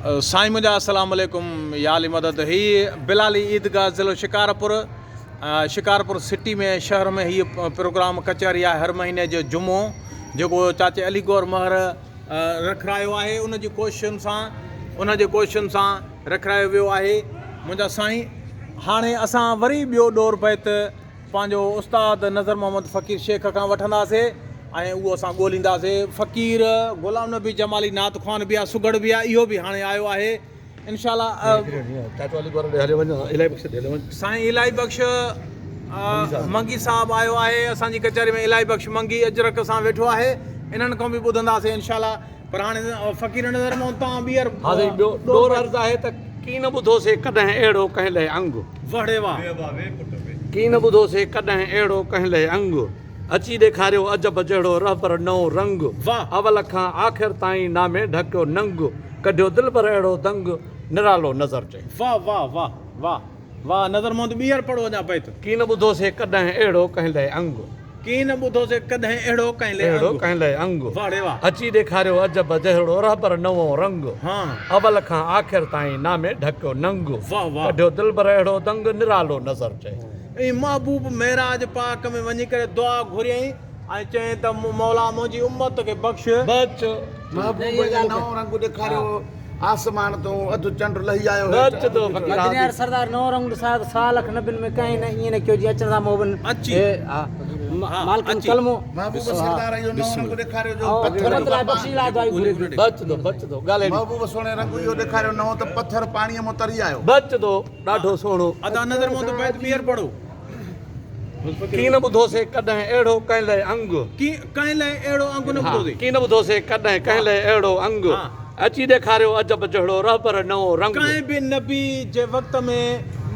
साईं मुंहिंजा अस्सलाम वालेकुम या अली मदद। ही बिलाली ईदगाह ज़िलो शिकारपुर सिटी में शहर में हीअ प्रोग्राम कचहरी आहे हर महीने जो जुमो जेको चाचे अली गौर महर रखायो आहे उन जी कोशिशुनि सां रखायो वियो आहे। मुंहिंजा साईं हाणे असां वरी ॿियो दौर पए त पंहिंजो उस्ताद नज़र मोहम्मद फ़कीर शेख खां वठंदासीं ऐं उहो असां ॻोल्हींदासीं। फ़कीर ग़ुलाम नबी जमाली नात ख़्वान बि आहे, सुगड़ बि आहे, इहो बि हाणे आयो आहे इंशाअल्लाह। साईं इलाही बख़्श मंगी साहब आयो आहे असांजी कचहरी में। इलाही बख़्श मंगी अजरक सां वेठो आहे, इन्हनि खां बि ॿुधंदासीं इंशाअल्लाह। पर हाणे फ़कीर नज़र मोहम्मद तव्हां ॿीहर ॿियो अर्ज़ु आहे त की न ॿुधोसीं कॾहिं अहिड़ो कंहिं लाइ अंग, वड़े वाह। की न ॿुधोसीं कॾहिं अहिड़ो कंहिं लाइ अंग, अची ॾेखारियो अजब जहिड़ो रहबर नओं रंग, अवल खां आख़िर ताईं नामे ढकियो नंग, कढियो दिल पर अहिड़ो दंग निरालो नज़र चए। वाह वाह वाह वाह वाह। नज़र मोहम्मद ॿीहर पढ़ो अञा पए त। की न ॿुधोसीं कॾहिं अहिड़ो कंहिं लाइ अंग, की न ॿुधोसीं कॾहिं अहिड़ो कंहिं लाइ अंग, वाह वाह। अची ॾेखारियो अजब जहिड़ो रहबर नओं रंग, अवल खां आख़िर ताईं नामे ढकियो नंग, कढियो दिल पर अहिड़ो दंग निरालो नज़र चए। ऐं महबूब महराज पाक में वञी करे दुआ घुरियईं ऐं चयईं त मौला मुंहिंजी उम्मत खे बख़्श। महबूब जा नओं रंग ॾेखारियो, आसमान तो अधु चंड लही आयो मदनियार सरदार नओं रंग ॾेखारियो, साल अख नबिन में कहीं न ईअं न कयो जी अचण सां मोहबन अची मालकन कलमो। महबूब सरदार इहो नओं रंग ॾेखारियो जो पत्थर बच दो ॻाल्हि महबूब सोने रंग इहो ॾेखारियो नओं त पत्थर पाणीअ में तरी आयो। बच दो ॾाढो सुहिणो। अदा नज़र मोहम्मद बैत ॿीहर पढ़ो। की न ॿुधोसीं कॾहिं अहिड़ो कंहिं लाइ अंग, की कंहिं लाइ अहिड़ो अंग न ॿुधोसीं। की न ॿुधोसीं कॾहिं कंहिं लाइ अहिड़ो अंग, अची ॾेखारियो अजब जहिड़ो रहबर नओं रंग। कंहिं बि नबी जे वक़्त में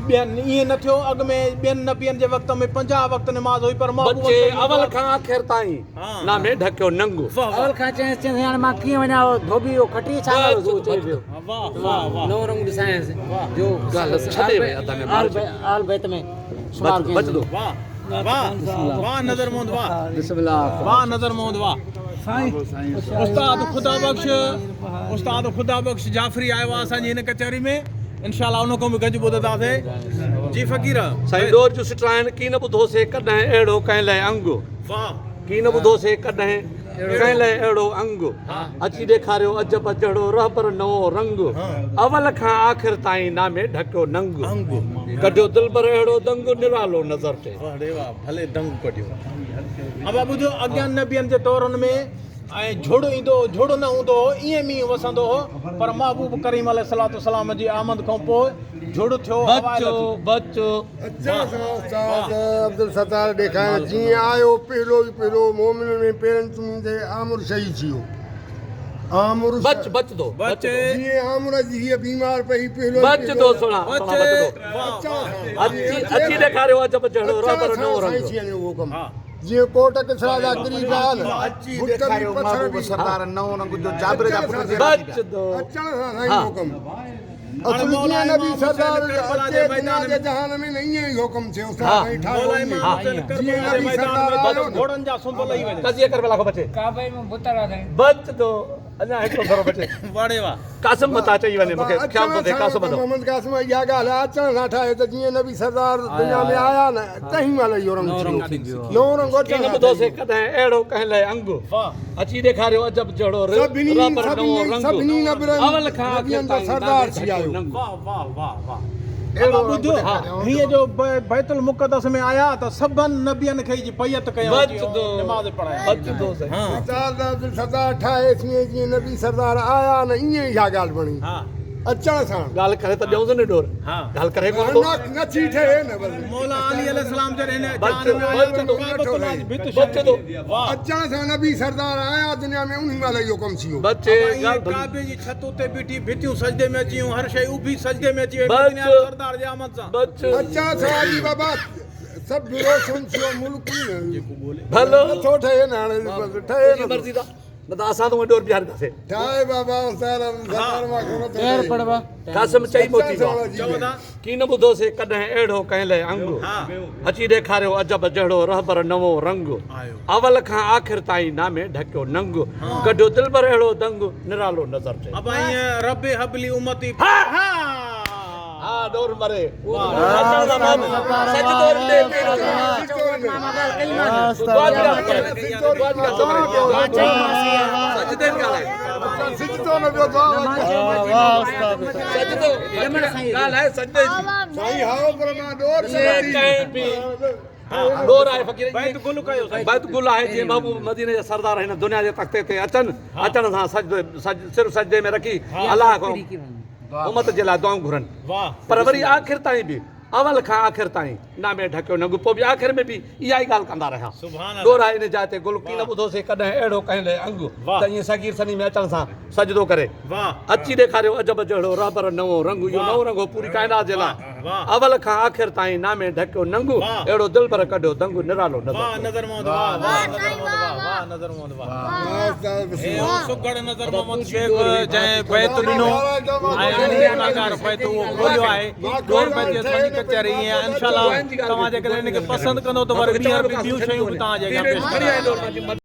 ॿियनि ईअं न थियो, अॻ में ॿियनि नबियनि जे वक़्त में 50 वक़्त नमाज़ हुई, पर बच्चे अवल खां आख़िर ताईं नामे ढकियो नंग। अवल खां चएसि हाणे मां कीअं वञा धोबी हो खटी छा चए पियो। वाह वाह वाह। नओं रंग ॾिसायसि जो छॾे वई अदा में आल बैत में शुमार कयो। बच दो वाह वाह वाह नज़र मोहम्मद वाह। बिस्मिल्लाह वाह नज़र मोहम्मद वाह। उस्ताद खुदा बख्श जाफरी आयो आहे असांजी हिन कचहरी में इंशाअल्लाह, उन खां बि गॾु ॿुधंदासीं। जी फ़कीर साईं डोर जो सिटराइण की न ॿुधोसीं कॾहिं अहिड़ो कंहिं लाइ अंग, वाह। की न ॿुधोसीं कॾहिं कंहिं लाइ अहिड़ो अंग, अची ॾेखारियो अजब जहिड़ो रहबर नओं रंग, अवल खां आख़िर ताईं नामे ढकियो नंग, कढियो दिल पर अहिड़ो दंग निरालो नज़र चए। भले दंग कढियो। अब ॿुधो अॻियां नबियनि जे तौरनि में ऐं झुड़ ईंदो, झुड़ न हूंदो हो, ईअं मींहुं वसंदो हो, पर महबूब करीम अलैहिस्सलातु वस्सलाम जी आमद खां पोइ झुड़ थियो। अब्दुल सत्तार ॾेखारियो जीअं आयो पहिलो ई पहिलो मोमिन में पहिरनि चुनींदे आमुर शहीद थियो। आमुर बच दो जीअं आमुर जी हीअ बीमार पई पहिलो बच दो सुणा अची ॾेखारियो अजब जहिड़ो रहबर नओं रंग। जीअं कोट किसरा जा ग़रीब आल अची ॾेखारियो महबूब सरदार नओं रंग जो जाबिर जा पुट जे बच दो अचण सां साईं हुकम असली जीअं नबी सरदार अचे दुनिया जे जहान में न ईअं ई हुकम थियो। साईं ठाहो जीअं नबी सरदार आयो घोड़नि जा सुंभ लही वञे। कज़िए कर लाखो बचे काबे में बुतर आ बच दो अञा हिकिड़ो भेरो बचे। वाड़े वाह। कासिम मता चई वञे मूंखे ख़्याल थो थिए कासिम मता मोहम्मद कासिम इहा ॻाल्हि आहे अचण सां ठाहे त जीअं नबी सरदार दुनिया में आया न तंहिं महिल इहो रंग थियो। नओं रंग की न ॿुधोसीं कॾहिं अहिड़ो कंहिं लाइ अंग, अची ॾेखारियो अजब जहिड़ो रहबर नओं रंग, अवल खां आख़िर ताईं सरदार थी आयो। वाह वाह वाह वाह। ॿुधो हीअ जो बैतुल मुक़द्दस में आया त सभनि नबियनि खे जी बैत कयो, नमाज़ पढ़ाया। अब्दुल सत्तार ठाहे जीअं नबी सरदार आया न ईअं ई इहा ॻाल्हि बणी। अचण सां ॻाल्हि करे त ॾियोसि न डोर ॻाल्हि करे कोन नथी ठहे न मौला अली अलैहिस्सलाम जे हिन अचण सां नबी सरदार आया दुनिया में उन महिल इहो कमु थियो। बच्चे काबे जी छत ते बीठी भितियूं सजदे में अची हर शइ उभी सजदे में अची सरदार जे आमद सां अचण सां अली बाबा सभु रोशन थियो मुल्क भलो नथो ठहे न हाणे ठहे न मर्ज़ी दा मतलब असां तो डोर बिहारदासीं ठाहे बाबा उस्ताद सरदार मां कोन थो एर पड़वा कासिम चई मोती चओ था की न ॿुधोसीं कॾहिं अहिड़ो कंहिं लाइ अंग अची ॾेखारियो अजब जहिड़ो रहबर नवो रंग आयो अवल खां आख़िर ताईं नामे ढकियो नंग कढियो दिलबर अहिड़ो दंग निरालो नज़र चई अब ईअं रब हबली उमती हा डोर मरे सच डोर दे सच दे सिजतो न पियो सच तो ॻाल्हि आहे सच दे साईं हाओ पर मां डोर कंहिं बि डोर आहे फ़क़ीर बैत गुल कयो साईं बैत गुल आहे जीअं महबूब मदीने जा सरदार हिन दुनिया जे तख़्ते ते अचनि अचण सां सिर्फ़ु सजदे में रखी अलाह खां उमत जे लाइ दुआऊं घुरनि वाह पर वरी आख़िर ताईं बि अवल खां आख़िर ताईं नामे ढकियो नंग पोइ बि आख़िर में बि इहा ई ॻाल्हि कंदा रहिया सुभान अल्लाह डोर आहे इन जाइ ते गुल की न ॿुधोसीं कॾहिं अहिड़ो कंहिं लाइ अंग वाह। त ईअं सगीर सनी में अचण सां सजदो करे वाह अची ॾेखारियो अजब जहिड़ो रहबर नवो रंग इहो नओं रंग हो पूरी काइनात जे लाइ वाह अवल खां आख़िर ताईं नामे ढकियो नंग वाह। अहिड़ो दिलबर कढियो दंग निरालो वाह नज़र नज़र मोहम्मद वाह वाह नज़र मोहम्मद वाह नज़र मोहम्मद वाह हे सुगड़ नज़र मोहम्मद शेख जंहिं बैत ॾिनो ऐं गुनाहगार बैत उहो खोलियो आहे डोर बैत जी असांजी कचहरी ऐं इंशाअल्लाह तव्हां जेकॾहिं हिनखे पसंदि कंदो त वरी ॿीहर बि ॿियूं शयूं बि तव्हांजे अॻियां पेश कंदासीं।